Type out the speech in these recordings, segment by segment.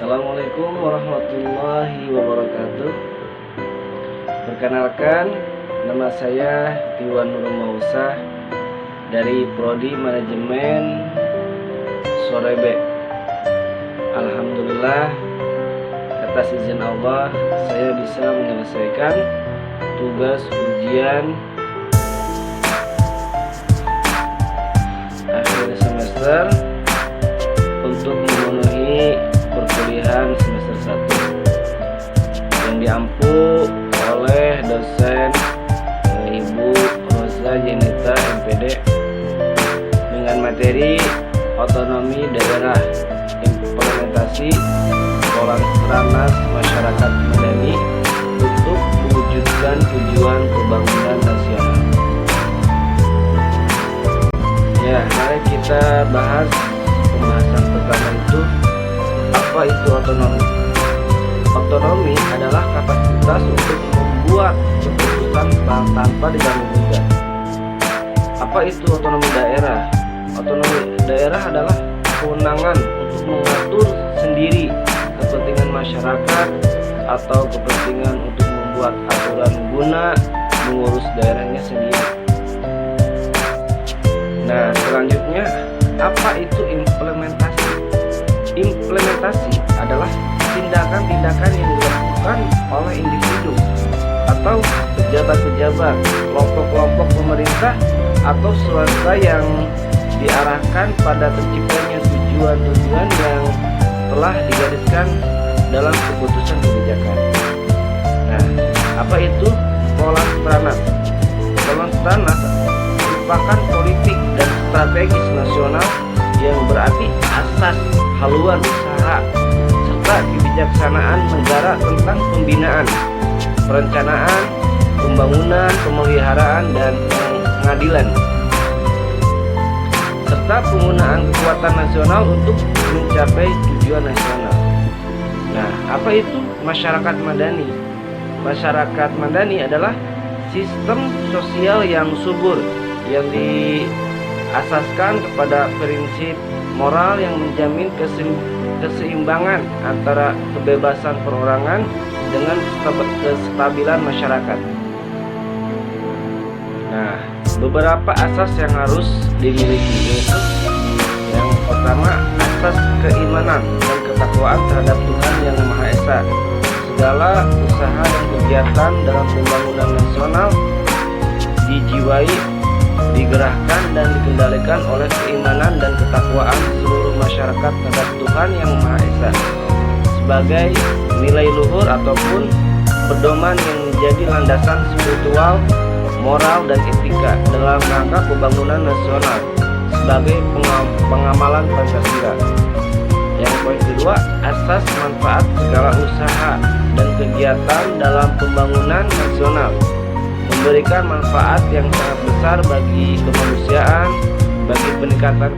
Assalamualaikum warahmatullahi wabarakatuh. Perkenalkan, nama saya Iwan Nur Mausah dari Prodi Manajemen Sorebe. Alhamdulillah, atas izin Allah saya bisa menyelesaikan tugas ujian akhir semester untuk memenuhi perkuliahan semester 1 yang diampu oleh dosen Ibu Rosa Jenita MPD dengan materi otonomi daerah, implementasi Prolegnas masyarakat madani untuk mewujudkan tujuan pembangunan nasional. Ya, mari kita bahas pembahasan pertama itu. Apa itu otonomi? Otonomi adalah kapasitas untuk membuat keputusan tanpa diganggu-gugat. Apa itu otonomi daerah? Otonomi daerah adalah kewenangan untuk mengatur sendiri kepentingan masyarakat atau kepentingan untuk membuat aturan guna mengurus daerahnya sendiri. Nah, selanjutnya, apa itu implementasi? Implementasi adalah tindakan-tindakan yang dilakukan oleh individu atau pejabat-pejabat, kelompok-kelompok pemerintah atau swasta yang diarahkan pada terciptanya tujuan-tujuan yang telah digariskan dalam keputusan kebijakan. Nah, apa itu Prolegnas? Prolegnas merupakan politik dan strategis nasional yang berarti asas haluan usaha serta kebijaksanaan negara tentang pembinaan, perencanaan, pembangunan, pemeliharaan, dan pengadilan, serta penggunaan kekuatan nasional untuk mencapai tujuan nasional. Nah, apa itu masyarakat madani? Masyarakat madani adalah sistem sosial yang subur yang diasaskan kepada prinsip moral yang menjamin keseimbangan antara kebebasan perorangan dengan kestabilan masyarakat. Nah, beberapa asas yang harus dimiliki yaitu yang pertama, asas keimanan dan ketakwaan terhadap Tuhan Yang Maha Esa. Segala usaha dan kegiatan dalam pembangunan nasional dijiwai, digerakkan dan dikendalikan oleh keimanan dan ketakwaan seluruh masyarakat terhadap Tuhan Yang Maha Esa sebagai nilai luhur ataupun pedoman yang menjadi landasan spiritual, moral, dan etika dalam rangka pembangunan nasional sebagai pengamalan Pancasila. Yang poin kedua, asas manfaat segala usaha dan kegiatan dalam pembangunan nasional memberikan manfaat yang sangat besar bagi kemanusiaan, bagi peningkatan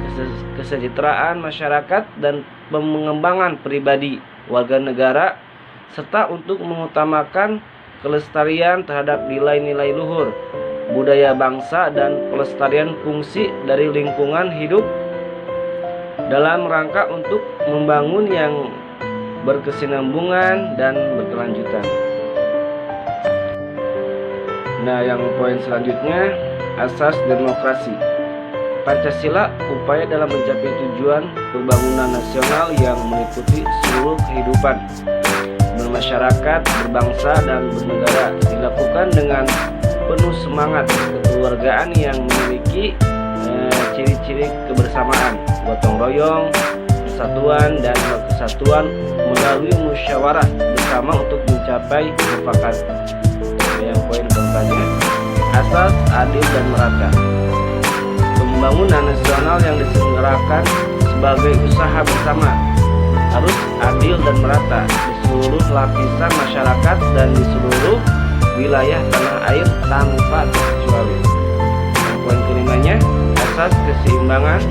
kesejahteraan masyarakat dan pengembangan pribadi warga negara, serta untuk mengutamakan kelestarian terhadap nilai-nilai luhur budaya bangsa dan pelestarian fungsi dari lingkungan hidup dalam rangka untuk membangun yang berkesinambungan dan berkelanjutan. Nah, yang poin selanjutnya, asas demokrasi. Pancasila upaya dalam mencapai tujuan pembangunan nasional yang meliputi seluruh kehidupan bermasyarakat, berbangsa, dan bernegara dilakukan dengan penuh semangat kekeluargaan yang memiliki ciri-ciri kebersamaan, gotong royong, persatuan, dan kesatuan melalui musyawarah bersama untuk mencapai kesepakatan. Yang poin keempatnya, asas adil dan merata. Pembangunan nasional yang diselenggarakan sebagai usaha bersama harus adil dan merata di seluruh lapisan masyarakat dan di seluruh wilayah tanah air tanpa terkecuali. Yang poin kelimanya, asas keseimbangan,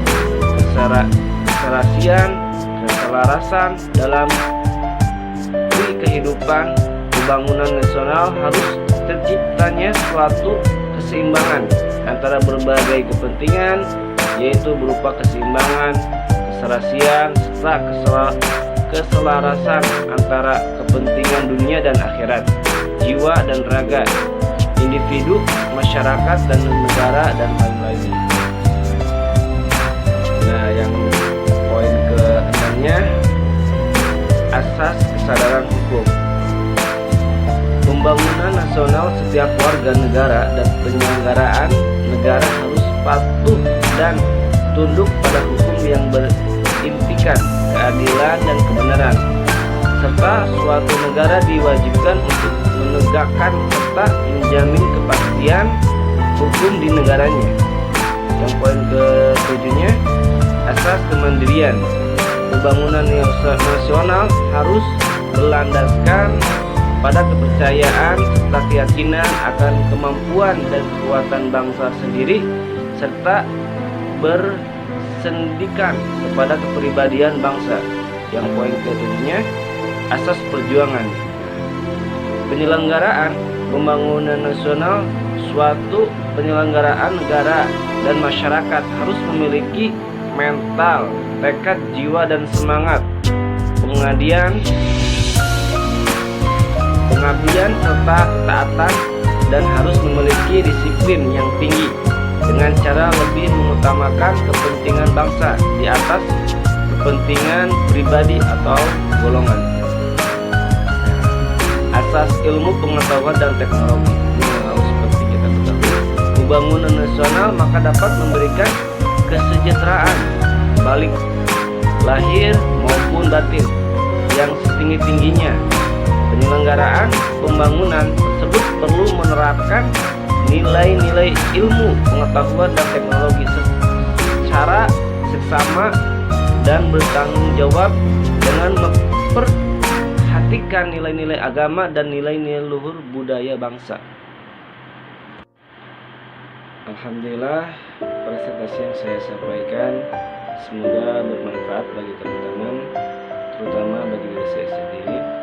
keserasian, keselarasan dalam kehidupan pembangunan nasional harus terciptanya suatu keseimbangan antara berbagai kepentingan, yaitu berupa keseimbangan, keserasian, serta keselarasan antara kepentingan dunia dan akhirat, jiwa dan raga, individu, masyarakat, dan negara, dan lain-lainnya. Nah, yang poin ke-6-nya, asas kesadaran hukum. Pembangunan nasional setiap warga negara dan penyelenggaraan negara harus patuh dan tunduk pada hukum yang berimpikan keadilan dan kebenaran, serta suatu negara diwajibkan untuk menegakkan serta menjamin kepastian hukum di negaranya. Yang poin ke-7-nya, asas kemandirian. Pembangunan nasional harus berlandaskan pada kepercayaan serta keyakinan akan kemampuan dan kekuatan bangsa sendiri, serta bersendikan kepada kepribadian bangsa. Yang poin ke-7-nya, asas perjuangan. Penyelenggaraan pembangunan nasional, suatu penyelenggaraan negara dan masyarakat harus memiliki mental, tekad, jiwa, dan semangat pengabdian serta ketaatan, dan harus memiliki disiplin yang tinggi dengan cara lebih mengutamakan kepentingan bangsa di atas kepentingan pribadi atau golongan. Asas ilmu pengetahuan dan teknologi. Ini harus seperti kita ketahui. Pembangunan nasional maka dapat memberikan kesejahteraan baik lahir maupun batin yang setinggi-tingginya. Penyelenggaraan pembangunan tersebut perlu menerapkan nilai-nilai ilmu pengetahuan dan teknologi secara seksama dan bertanggung jawab dengan memperhatikan nilai-nilai agama dan nilai-nilai luhur budaya bangsa. Alhamdulillah, presentasi yang saya sampaikan semoga bermanfaat bagi teman-teman, terutama bagi diri saya sendiri.